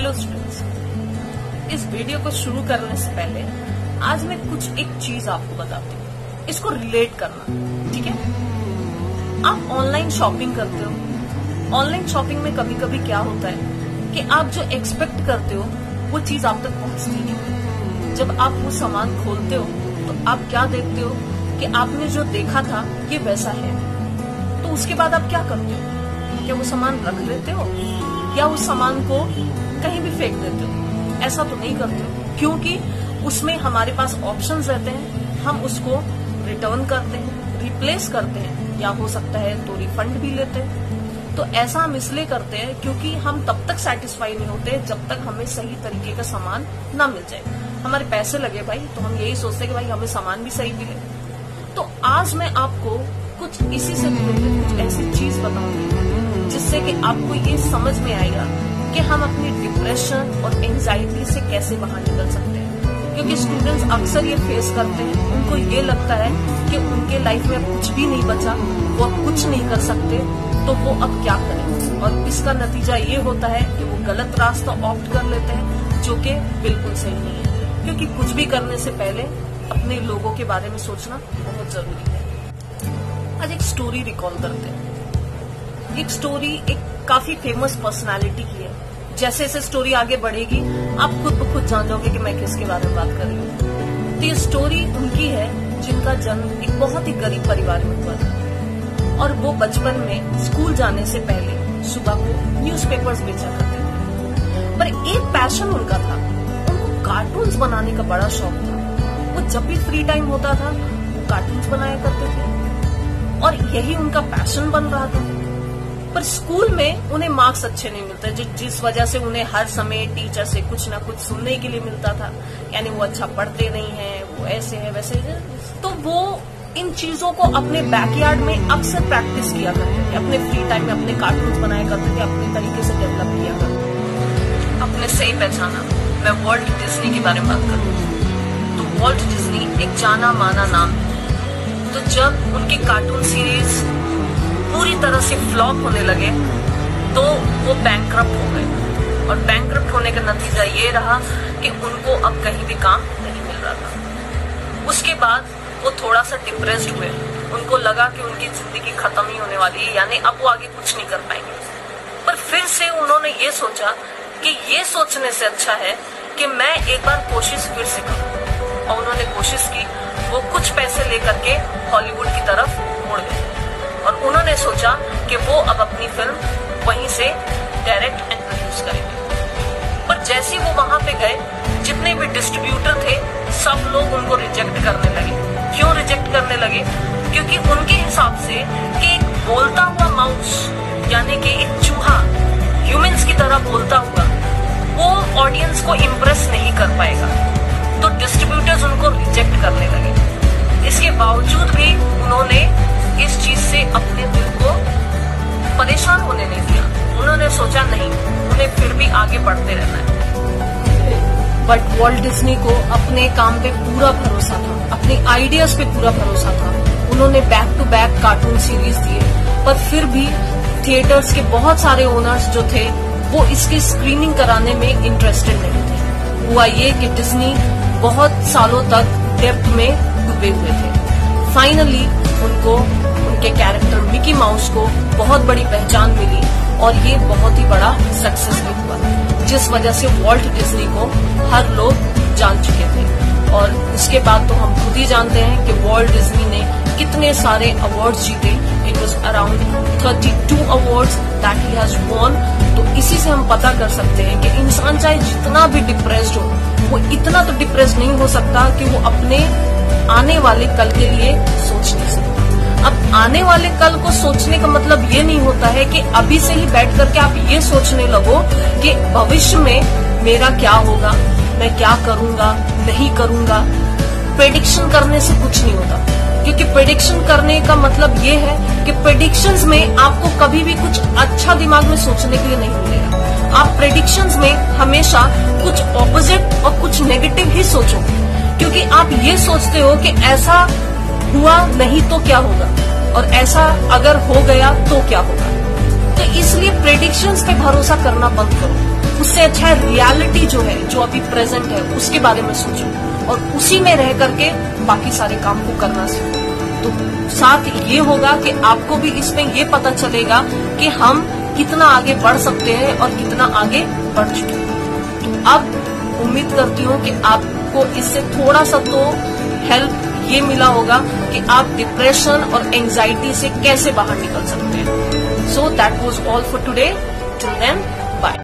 Hello students, इस video को शुरू करने से पहले आज मैं कुछ एक चीज आपको बताती हूँ, इसको रिलेट करना, ठीक है। आप ऑनलाइन शॉपिंग करते हो। ऑनलाइन शॉपिंग में कभी कभी क्या होता है कि आप जो एक्सपेक्ट करते हो वो चीज आप तक पहुंचती नहीं। जब आप वो सामान खोलते हो तो आप क्या देखते हो कि आपने जो देखा था ये वैसा है, तो उसके बाद आप क्या करते हो? क्या वो सामान रख लेते हो या उस सामान को कहीं भी फेंक देते हो? ऐसा तो नहीं करते हो, क्योंकि उसमें हमारे पास ऑप्शंस रहते हैं। हम उसको रिटर्न करते हैं, रिप्लेस करते हैं, या हो सकता है तो रिफंड भी लेते हैं। तो ऐसा हम इसलिए करते हैं क्योंकि हम तब तक सेटिस्फाई नहीं होते जब तक हमें सही तरीके का सामान ना मिल जाए। हमारे पैसे लगे भाई, तो हम यही सोचते हैं कि भाई हमें सामान भी सही मिले। तो आज मैं आपको कुछ इसी से रिलेटेड कुछ ऐसी चीज बताऊंगी जिससे कि आपको ये समझ में आएगा कि हम अपनी डिप्रेशन और एंजाइटी से कैसे बाहर निकल सकते हैं। क्योंकि स्टूडेंट्स अक्सर ये फेस करते हैं, उनको ये लगता है कि उनके लाइफ में कुछ भी नहीं बचा, वो अब कुछ नहीं कर सकते, तो वो अब क्या करें। और इसका नतीजा ये होता है कि वो गलत रास्ता ऑप्ट कर लेते हैं, जो कि बिल्कुल सही नहीं है। क्योंकि कुछ भी करने से पहले अपने लोगों के बारे में सोचना बहुत जरूरी है। आज एक स्टोरी रिकॉल करते हैं। एक स्टोरी एक काफी फेमस पर्सनालिटी की है। जैसे जैसे स्टोरी आगे बढ़ेगी आप खुद ब खुद जान जाओगे कि मैं किसके बारे में बात कर रही हूँ। तो ये स्टोरी उनकी है जिनका जन्म एक बहुत ही गरीब परिवार में हुआ था, और वो बचपन में स्कूल जाने से पहले सुबह को न्यूज़पेपर्स बेचा करते थे। पर एक पैशन उनका था, उनको कार्टून्स बनाने का बड़ा शौक था। वो जब भी फ्री टाइम होता था वो कार्टून्स बनाया करते थे, और यही उनका पैशन बन रहा था। पर स्कूल में उन्हें मार्क्स अच्छे नहीं मिलते, जिस वजह से उन्हें हर समय टीचर से कुछ ना कुछ सुनने के लिए मिलता था, यानी वो अच्छा पढ़ते नहीं है, वो ऐसे है वैसे है। तो वो इन चीजों को अपने बैकयार्ड में अक्सर प्रैक्टिस किया करते थे। अपने फ्री टाइम में अपने कार्टून्स बनाया करते थे, अपने तरीके से डेवलप किया करते थे। अपने से ही पहचाना, मैं वॉल्ट डिज्नी के बारे में बात करूँ तो वॉल्ट डिज्नी एक जाना माना नाम है। तो जब उनकी कार्टून सीरीज पूरी तरह से फ्लॉप होने लगे तो वो बैंकरप्ट हो गए, और बैंकरप्ट होने का नतीजा ये रहा कि उनको अब कहीं भी काम नहीं मिल रहा था। उसके बाद वो थोड़ा सा डिप्रेस्ड हुए। उनको लगा कि उनकी जिंदगी खत्म ही होने वाली है, यानी अब वो आगे कुछ नहीं कर पाएंगे। पर फिर से उन्होंने ये सोचा कि ये सोचने से अच्छा है कि मैं एक बार कोशिश फिर से करूं, और उन्होंने कोशिश की। वो कुछ पैसे लेकर के हॉलीवुड की तरफ मुड़ गए, और उन्होंने सोचा कि वो अब अपनी फिल्म वहीं से डायरेक्ट एंड प्रोड्यूस करेंगे। पर जैसे वो वहां पे गए, जितने भी डिस्ट्रीब्यूटर थे सब लोग उनको रिजेक्ट करने लगे। क्यों रिजेक्ट करने लगे? क्योंकि उनके हिसाब से कि एक बोलता हुआ माउस, यानी कि एक चूहा ह्यूमंस की तरह बोलता हुआ, वो ऑडियंस को इम्प्रेस नहीं कर पाएगा। तो डिस्ट्रीब्यूटर्स उनको रिजेक्ट करने लगे। इसके बावजूद भी उन्होंने इस चीज से अपने दिल को परेशान होने नहीं दिया। उन्होंने सोचा नहीं, उन्हें फिर भी आगे बढ़ते रहना है। बट वॉल्ट डिज्नी को अपने काम पे पूरा भरोसा था, अपने आइडियाज पे पूरा भरोसा था। उन्होंने back to back cartoon series दिए, पर फिर भी थिएटर्स के बहुत सारे ओनर्स जो थे वो इसकी स्क्रीनिंग कराने में इंटरेस्टेड नहीं थे। हुआ ये कि डिज्नी बहुत सालों तक डेब्ट में डूबे हुए थे। फाइनली उनको उनके कैरेक्टर मिकी माउस को बहुत बड़ी पहचान मिली, और ये बहुत ही बड़ा सक्सेस भी हुआ, जिस वजह से वॉल्ट डिज्नी को हर लोग जान चुके थे। और उसके बाद तो हम खुद ही जानते हैं कि वॉल्ट डिज्नी ने कितने सारे अवार्ड्स जीते। It was around 32 awards that he has won. तो इसी से हम पता कर सकते हैं कि इंसान चाहे जितना भी डिप्रेस्ड हो, वो इतना तो डिप्रेस्ड नहीं हो सकता कि वो अपने आने वाले कल के लिए सोच नहीं सकता। अब आने वाले कल को सोचने का मतलब ये नहीं होता है कि अभी से ही बैठ करके आप ये सोचने लगो कि भविष्य में मेरा क्या होगा, मैं क्या करूंगा, नहीं करूंगा। प्रेडिक्शन करने से कुछ नहीं होता, क्योंकि प्रेडिक्शन करने का मतलब ये है कि प्रेडिक्शंस में आपको कभी भी कुछ अच्छा दिमाग में सोचने के लिए नहीं मिलेगा। आप प्रेडिक्शंस में हमेशा कुछ ऑपोजिट और कुछ नेगेटिव ही सोचोगे, क्योंकि आप ये सोचते हो कि ऐसा हुआ नहीं तो क्या होगा, और ऐसा अगर हो गया तो क्या होगा। तो इसलिए प्रेडिक्शंस पे भरोसा करना बंद करो। उससे अच्छा है रियलिटी जो है, जो अभी प्रेजेंट है, उसके बारे में सोचो और उसी में रह करके बाकी सारे काम को करना सीखो। तो साथ ये होगा कि आपको भी इसमें ये पता चलेगा कि हम कितना आगे बढ़ सकते हैं और कितना आगे बढ़ चुके हैं। तो अब उम्मीद करती हूँ कि आपको इससे थोड़ा सा तो हेल्प ये मिला होगा कि आप डिप्रेशन और एंजाइटी से कैसे बाहर निकल सकते हैं। So that was all for today. Till then